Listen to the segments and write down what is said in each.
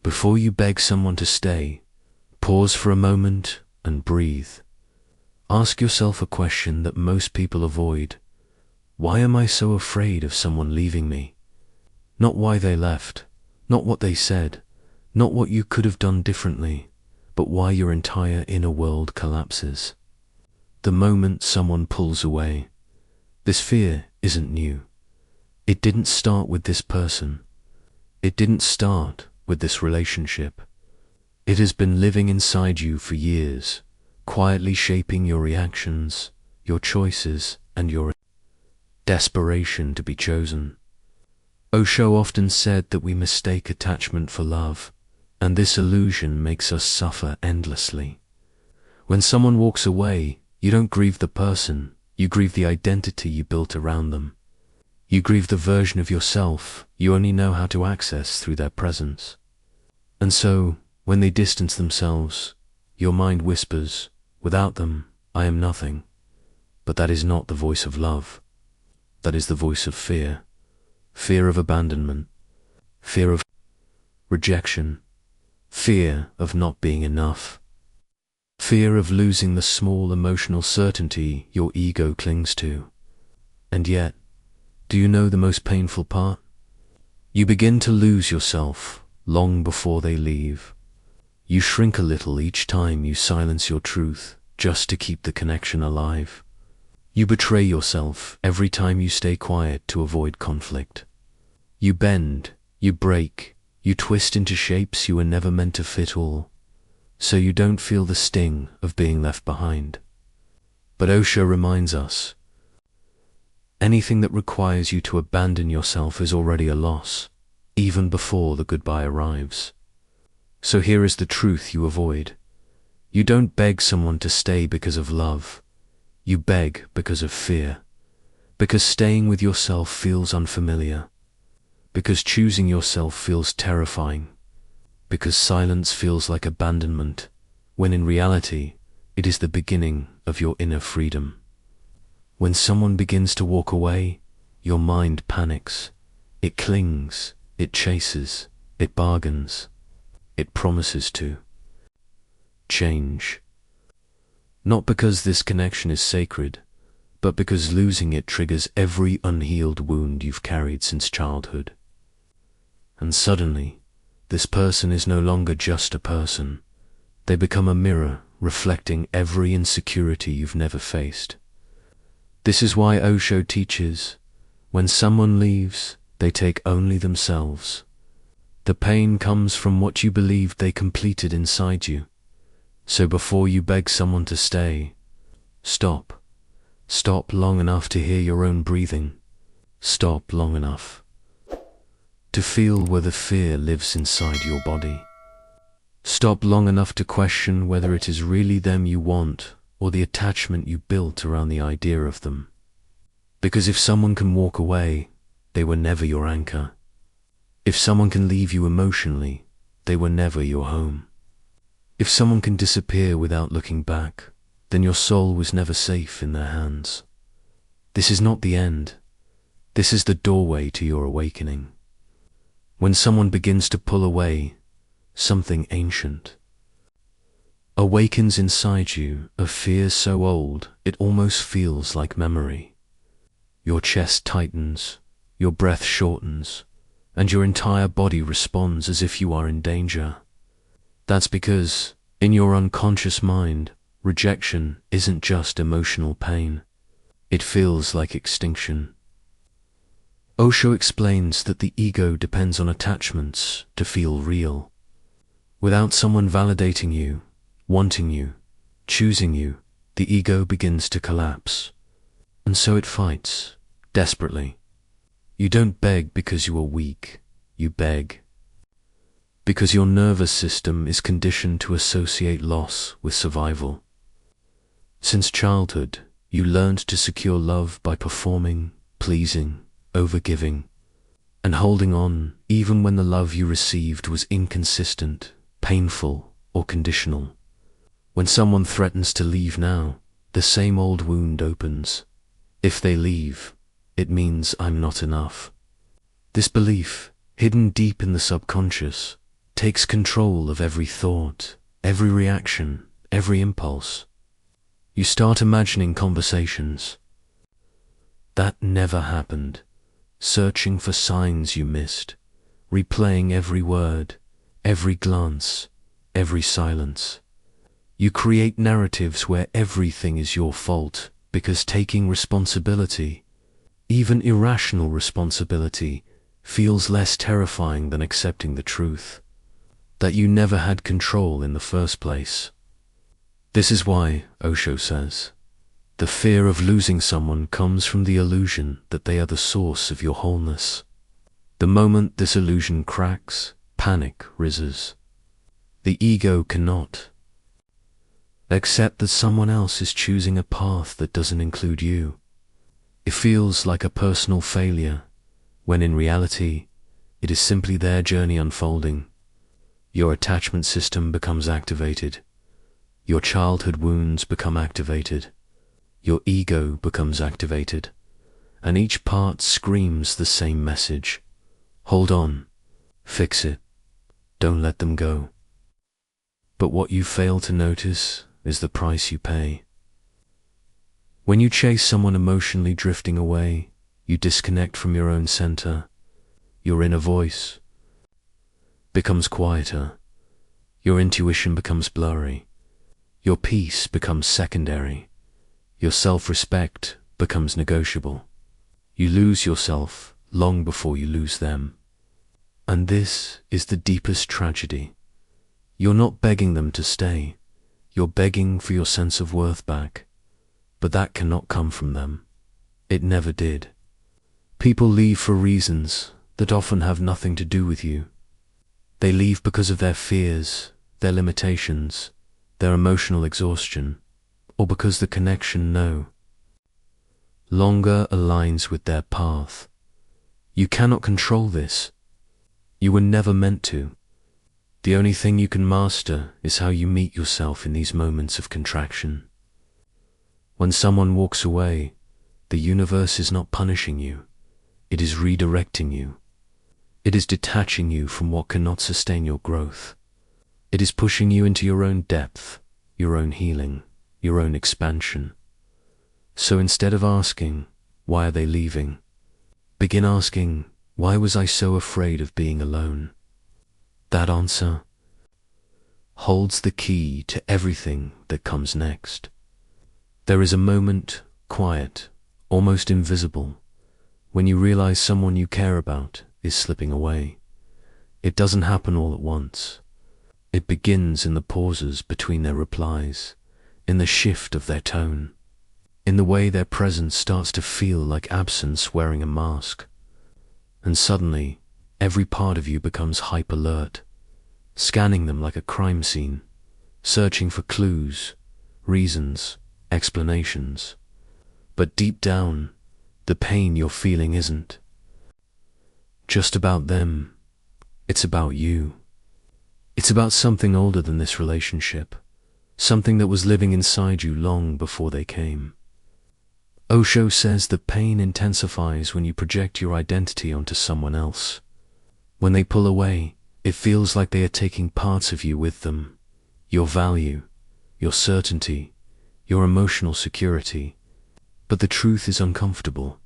Before you beg someone to stay, pause for a moment and breathe. Ask yourself a question that most people avoid. Why am I so afraid of someone leaving me? Not why they left, not what they said, not what you could have done differently, but why your entire inner world collapses. The moment someone pulls away, this fear isn't new. It didn't start with this person. It didn't start with this relationship. It has been living inside you for years, quietly shaping your reactions, your choices, and your desperation to be chosen. Osho often said that we mistake attachment for love, and this illusion makes us suffer endlessly. When someone walks away, you don't grieve the person, you grieve the identity you built around them. You grieve the version of yourself you only know how to access through their presence. And so, when they distance themselves, your mind whispers, "Without them, I am nothing." But that is not the voice of love. That is the voice of fear. Fear of abandonment. Fear of rejection. Fear of not being enough. Fear of losing the small emotional certainty your ego clings to. And yet, do you know the most painful part? You begin to lose yourself long before they leave. You shrink a little each time you silence your truth just to keep the connection alive. You betray yourself every time you stay quiet to avoid conflict. You bend, you break, you twist into shapes you were never meant to fit all, so you don't feel the sting of being left behind. But Osho reminds us, anything that requires you to abandon yourself is already a loss, even before the goodbye arrives. So here is the truth you avoid. You don't beg someone to stay because of love. You beg because of fear. Because staying with yourself feels unfamiliar. Because choosing yourself feels terrifying. Because silence feels like abandonment, when in reality, it is the beginning of your inner freedom. When someone begins to walk away, your mind panics. It clings, it chases, it bargains, it promises to change. Not because this connection is sacred, but because losing it triggers every unhealed wound you've carried since childhood. And suddenly, this person is no longer just a person. They become a mirror reflecting every insecurity you've never faced. This is why Osho teaches, when someone leaves, they take only themselves. The pain comes from what you believed they completed inside you. So before you beg someone to stay, stop. Stop long enough to hear your own breathing. Stop long enough to feel where the fear lives inside your body. Stop long enough to question whether it is really them you want or the attachment you built around the idea of them. Because if someone can walk away, they were never your anchor. If someone can leave you emotionally, they were never your home. If someone can disappear without looking back, then your soul was never safe in their hands. This is not the end. This is the doorway to your awakening. When someone begins to pull away, something ancient awakens inside you, a fear so old it almost feels like memory. Your chest tightens, your breath shortens, and your entire body responds as if you are in danger. That's because, in your unconscious mind, rejection isn't just emotional pain. It feels like extinction. Osho explains that the ego depends on attachments to feel real. Without someone validating you, wanting you, choosing you, the ego begins to collapse. And so it fights, desperately. You don't beg because you are weak. You beg because your nervous system is conditioned to associate loss with survival. Since childhood, you learned to secure love by performing, pleasing, overgiving, and holding on even when the love you received was inconsistent, painful, or conditional. When someone threatens to leave now, the same old wound opens. If they leave, it means I'm not enough. This belief, hidden deep in the subconscious, takes control of every thought, every reaction, every impulse. You start imagining conversations that never happened, searching for signs you missed, replaying every word, every glance, every silence. You create narratives where everything is your fault, because taking responsibility, even irrational responsibility, feels less terrifying than accepting the truth that you never had control in the first place. This is why, Osho says, the fear of losing someone comes from the illusion that they are the source of your wholeness. The moment this illusion cracks, panic rises. The ego cannot accept that someone else is choosing a path that doesn't include you. It feels like a personal failure, when in reality, it is simply their journey unfolding. Your attachment system becomes activated. Your childhood wounds become activated. Your ego becomes activated. And each part screams the same message. Hold on. Fix it. Don't let them go. But what you fail to notice is the price you pay. When you chase someone emotionally drifting away, you disconnect from your own center. Your inner voice becomes quieter. Your intuition becomes blurry. Your peace becomes secondary. Your self-respect becomes negotiable. You lose yourself long before you lose them. And this is the deepest tragedy. You're not begging them to stay. You're begging for your sense of worth back. But that cannot come from them. It never did. People leave for reasons that often have nothing to do with you. They leave because of their fears, their limitations, their emotional exhaustion, or because the connection no longer aligns with their path. You cannot control this. You were never meant to. The only thing you can master is how you meet yourself in these moments of contraction. When someone walks away, the universe is not punishing you. It is redirecting you. It is detaching you from what cannot sustain your growth. It is pushing you into your own depth, your own healing, your own expansion. So instead of asking, why are they leaving? Begin asking, why was I so afraid of being alone? That answer holds the key to everything that comes next. There is a moment, quiet, almost invisible, when you realize someone you care about is slipping away. It doesn't happen all at once. It begins in the pauses between their replies, in the shift of their tone, in the way their presence starts to feel like absence wearing a mask. And suddenly, every part of you becomes hyper-alert, scanning them like a crime scene, searching for clues, reasons, explanations. But deep down, the pain you're feeling isn't just about them. It's about you. It's about something older than this relationship, something that was living inside you long before they came. Osho says that pain intensifies when you project your identity onto someone else. When they pull away, it feels like they are taking parts of you with them. Your value, your certainty, your emotional security. But the truth is uncomfortable.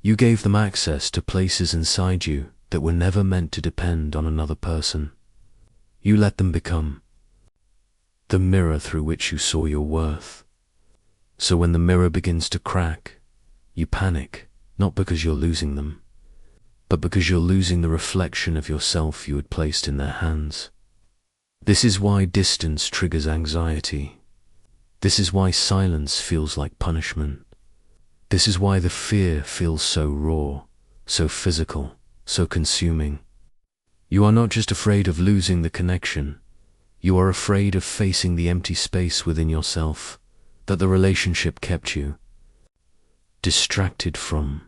You gave them access to places inside you that were never meant to depend on another person. You let them become the mirror through which you saw your worth. So when the mirror begins to crack, you panic, not because you're losing them, but because you're losing the reflection of yourself you had placed in their hands. This is why distance triggers anxiety. This is why silence feels like punishment. This is why the fear feels so raw, so physical, so consuming. You are not just afraid of losing the connection. You are afraid of facing the empty space within yourself that the relationship kept you distracted from.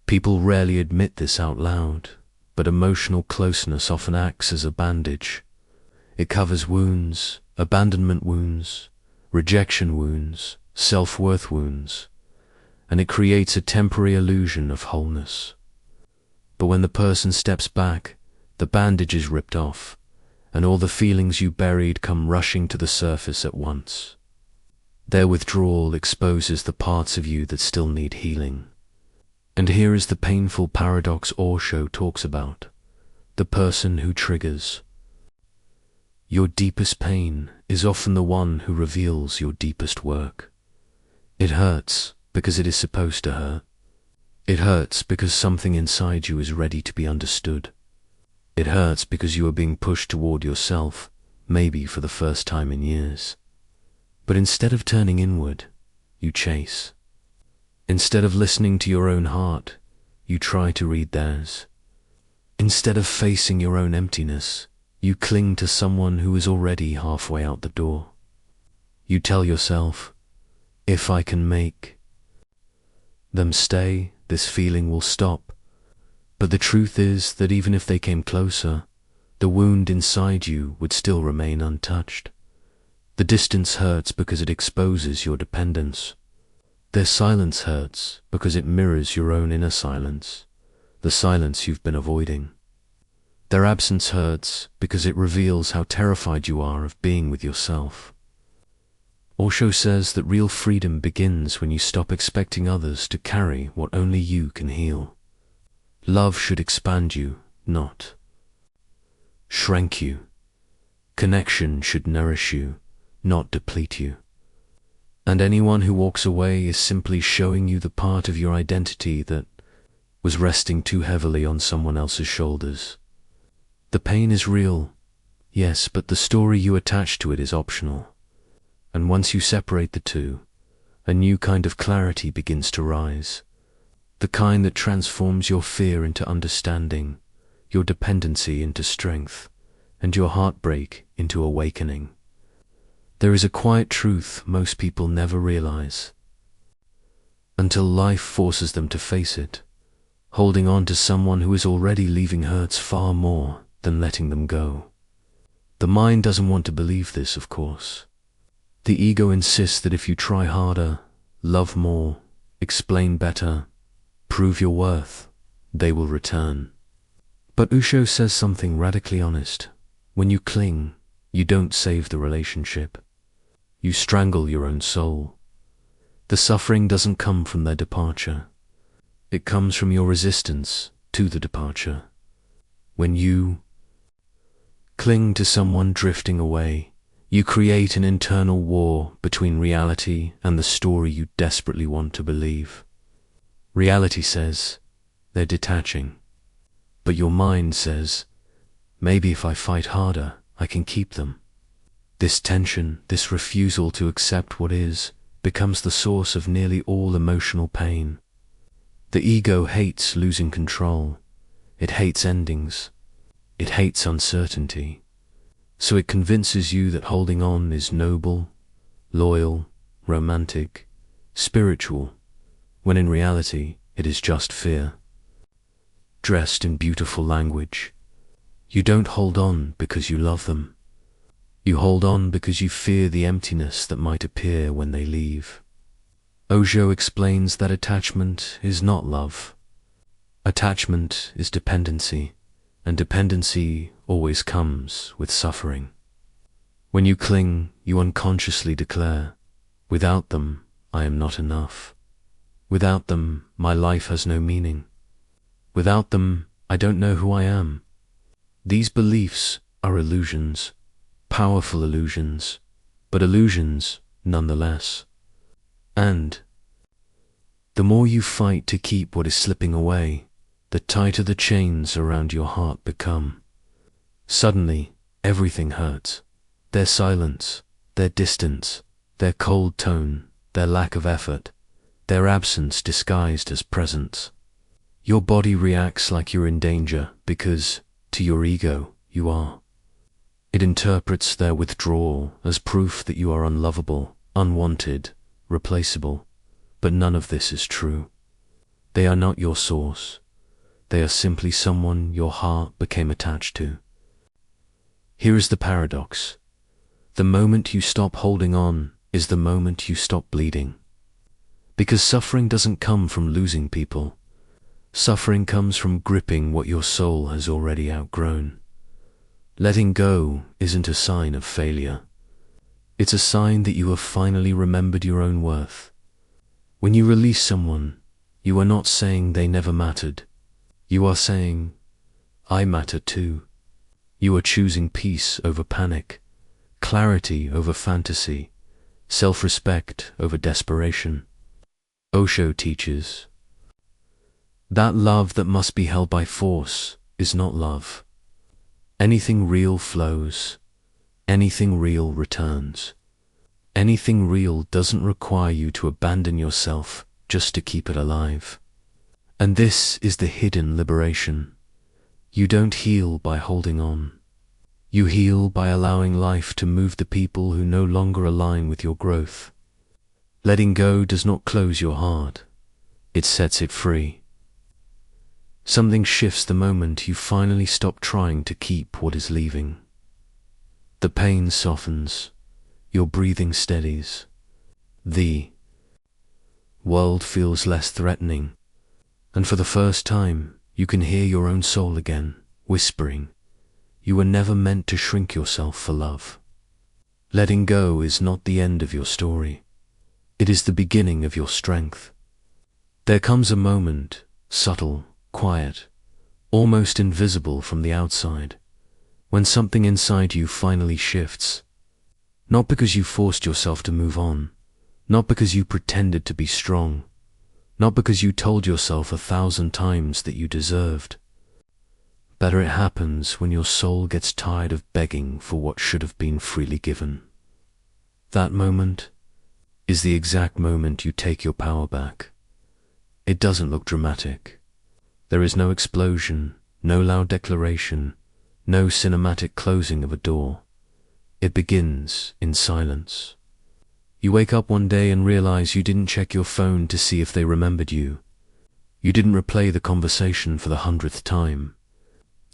People rarely admit this out loud, but emotional closeness often acts as a bandage. It covers wounds, abandonment wounds, rejection wounds, self-worth wounds, and it creates a temporary illusion of wholeness. But when the person steps back, the bandage is ripped off, and all the feelings you buried come rushing to the surface at once. Their withdrawal exposes the parts of you that still need healing. And here is the painful paradox Osho talks about: the person who triggers. Your deepest pain is often the one who reveals your deepest work. It hurts because it is supposed to hurt. It hurts because something inside you is ready to be understood. It hurts because you are being pushed toward yourself, maybe for the first time in years. But instead of turning inward, you chase. Instead of listening to your own heart, you try to read theirs. Instead of facing your own emptiness, you cling to someone who is already halfway out the door. You tell yourself, if I can make them stay, this feeling will stop. But the truth is that even if they came closer, the wound inside you would still remain untouched. The distance hurts because it exposes your dependence. Their silence hurts because it mirrors your own inner silence, the silence you've been avoiding. Their absence hurts because it reveals how terrified you are of being with yourself. Osho says that real freedom begins when you stop expecting others to carry what only you can heal. Love should expand you, not shrink you. Connection should nourish you, not deplete you. And anyone who walks away is simply showing you the part of your identity that was resting too heavily on someone else's shoulders. The pain is real, yes, but the story you attach to it is optional. And once you separate the two, a new kind of clarity begins to rise. The kind that transforms your fear into understanding, your dependency into strength, and your heartbreak into awakening. There is a quiet truth most people never realize, until life forces them to face it. Holding on to someone who is already leaving hurts far more than letting them go. The mind doesn't want to believe this, of course. The ego insists that if you try harder, love more, explain better, prove your worth, they will return. But Osho says something radically honest. When you cling, you don't save the relationship. You strangle your own soul. The suffering doesn't come from their departure. It comes from your resistance to the departure. When you cling to someone drifting away, you create an internal war between reality and the story you desperately want to believe. Reality says, they're detaching. But your mind says, maybe if I fight harder, I can keep them. This tension, this refusal to accept what is, becomes the source of nearly all emotional pain. The ego hates losing control. It hates endings. It hates uncertainty. So it convinces you that holding on is noble, loyal, romantic, spiritual, when in reality it is just fear, dressed in beautiful language. You don't hold on because you love them. You hold on because you fear the emptiness that might appear when they leave. Osho explains that attachment is not love. Attachment is dependency, and dependency always comes with suffering. When you cling, you unconsciously declare, without them, I am not enough. Without them, my life has no meaning. Without them, I don't know who I am. These beliefs are illusions, powerful illusions, but illusions nonetheless. And the more you fight to keep what is slipping away, the tighter the chains around your heart become. Suddenly, everything hurts. Their silence, their distance, their cold tone, their lack of effort, their absence disguised as presence. Your body reacts like you're in danger because, to your ego, you are. It interprets their withdrawal as proof that you are unlovable, unwanted, replaceable. But none of this is true. They are not your source. They are simply someone your heart became attached to. Here is the paradox. The moment you stop holding on is the moment you stop bleeding. Because suffering doesn't come from losing people. Suffering comes from gripping what your soul has already outgrown. Letting go isn't a sign of failure. It's a sign that you have finally remembered your own worth. When you release someone, you are not saying they never mattered. You are saying, I matter too. You are choosing peace over panic, clarity over fantasy, self-respect over desperation. Osho teaches that love that must be held by force is not love. Anything real flows. Anything real returns. Anything real doesn't require you to abandon yourself just to keep it alive. And this is the hidden liberation. You don't heal by holding on. You heal by allowing life to move the people who no longer align with your growth. Letting go does not close your heart. It sets it free. Something shifts the moment you finally stop trying to keep what is leaving. The pain softens. Your breathing steadies. The world feels less threatening. And for the first time, you can hear your own soul again, whispering, you were never meant to shrink yourself for love. Letting go is not the end of your story. It is the beginning of your strength. There comes a moment, subtle, quiet, almost invisible from the outside, when something inside you finally shifts. Not because you forced yourself to move on, not because you pretended to be strong, not because you told yourself 1,000 times that you deserved. Better it happens when your soul gets tired of begging for what should have been freely given. That moment is the exact moment you take your power back. It doesn't look dramatic. There is no explosion, no loud declaration, no cinematic closing of a door. It begins in silence. You wake up one day and realize you didn't check your phone to see if they remembered you. You didn't replay the conversation for the 100th time.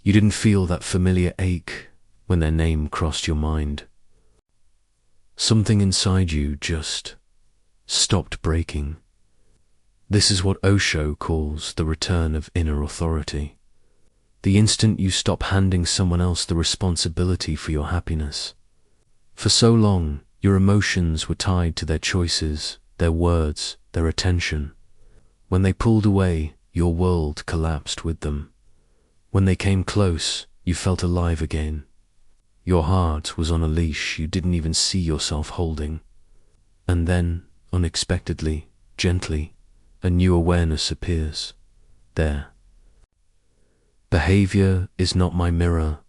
You didn't feel that familiar ache when their name crossed your mind. Something inside you just stopped breaking. This is what Osho calls the return of inner authority. The instant you stop handing someone else the responsibility for your happiness. For so long, your emotions were tied to their choices, their words, their attention. When they pulled away, your world collapsed with them. When they came close, you felt alive again. Your heart was on a leash you didn't even see yourself holding. And then, unexpectedly, gently, a new awareness appears. There. Behavior is not my mirror.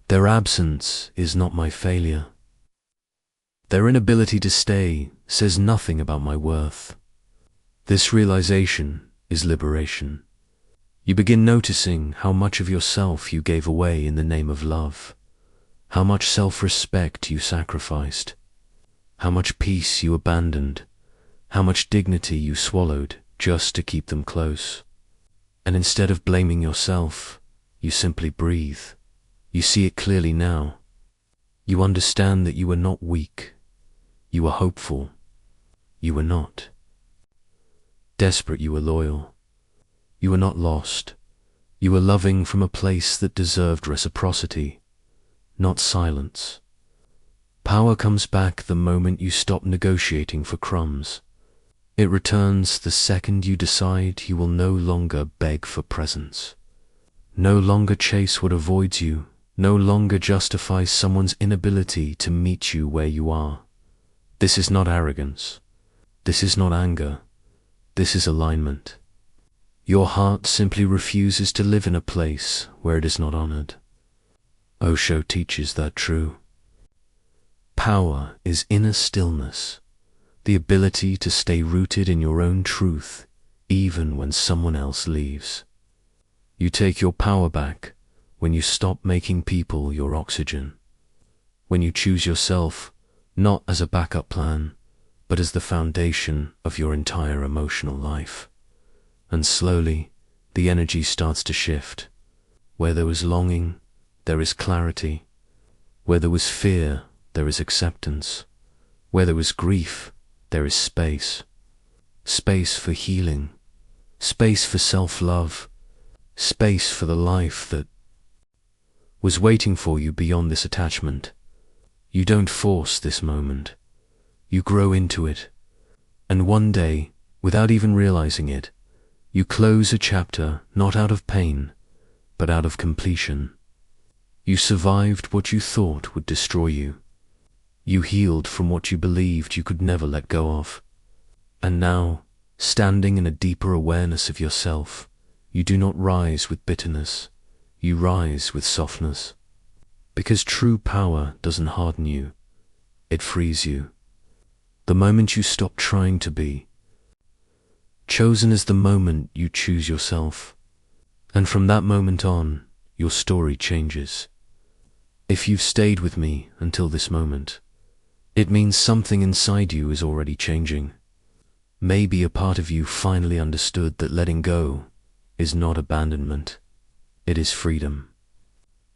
Their absence is not my failure. Their inability to stay says nothing about my worth. This realization is liberation. You begin noticing how much of yourself you gave away in the name of love, how much self-respect you sacrificed, how much peace you abandoned, how much dignity you swallowed just to keep them close. And instead of blaming yourself, you simply breathe. You see it clearly now. You understand that you were not weak. You were hopeful. You were not desperate. You were loyal. You were not lost. You were loving from a place that deserved reciprocity, not silence. Power comes back the moment you stop negotiating for crumbs. It returns the second you decide you will no longer beg for presents, no longer chase what avoids you, no longer justify someone's inability to meet you where you are. This is not arrogance. This is not anger. This is alignment. Your heart simply refuses to live in a place where it is not honored. Osho teaches that true. Power is inner stillness, the ability to stay rooted in your own truth even when someone else leaves. You take your power back when you stop making people your oxygen, when you choose yourself not as a backup plan, but as the foundation of your entire emotional life. And slowly, the energy starts to shift. Where there was longing, there is clarity. Where there was fear, there is acceptance. Where there was grief, there is space. Space for healing. Space for self-love. Space for the life that was waiting for you beyond this attachment. You don't force this moment. You grow into it. And one day, without even realizing it, you close a chapter not out of pain, but out of completion. You survived what you thought would destroy you. You healed from what you believed you could never let go of. And now, standing in a deeper awareness of yourself, you do not rise with bitterness, you rise with softness. Because true power doesn't harden you, it frees you. The moment you stop trying to be chosen is the moment you choose yourself. And from that moment on, your story changes. If you've stayed with me until this moment, it means something inside you is already changing. Maybe a part of you finally understood that letting go is not abandonment, it is freedom.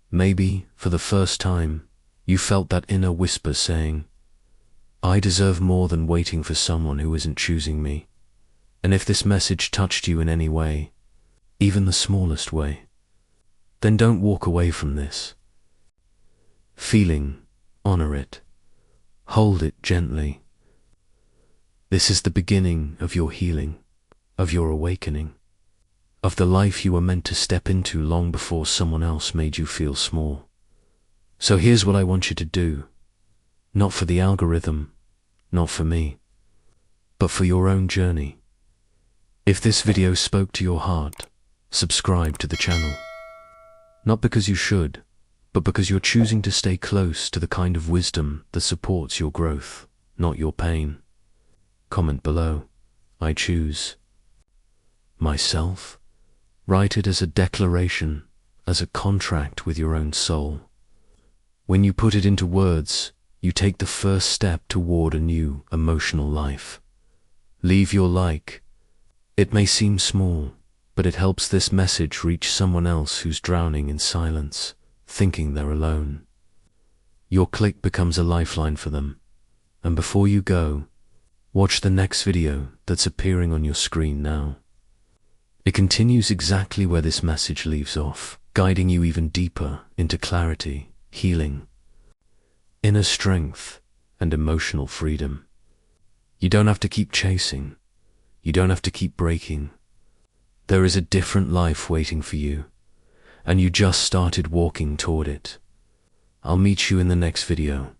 Maybe, for the first time, you felt that inner whisper saying, I deserve more than waiting for someone who isn't choosing me. And if this message touched you in any way, even the smallest way, then don't walk away from this. Feeling, honor it. Hold it gently. This is the beginning of your healing, of your awakening, of the life you were meant to step into long before someone else made you feel small. So here's what I want you to do. Not for the algorithm, not for me, but for your own journey. If this video spoke to your heart, subscribe to the channel. Not because you should, but because you're choosing to stay close to the kind of wisdom that supports your growth, not your pain. Comment below, I choose myself. Write it as a declaration, as a contract with your own soul. When you put it into words, you take the first step toward a new emotional life. Leave your like. It may seem small, but it helps this message reach someone else who's drowning in silence, thinking they're alone. Your click becomes a lifeline for them. And before you go, watch the next video that's appearing on your screen now. It continues exactly where this message leaves off, guiding you even deeper into clarity, healing, inner strength, and emotional freedom. You don't have to keep chasing. You don't have to keep breaking. There is a different life waiting for you, and you just started walking toward it. I'll meet you in the next video.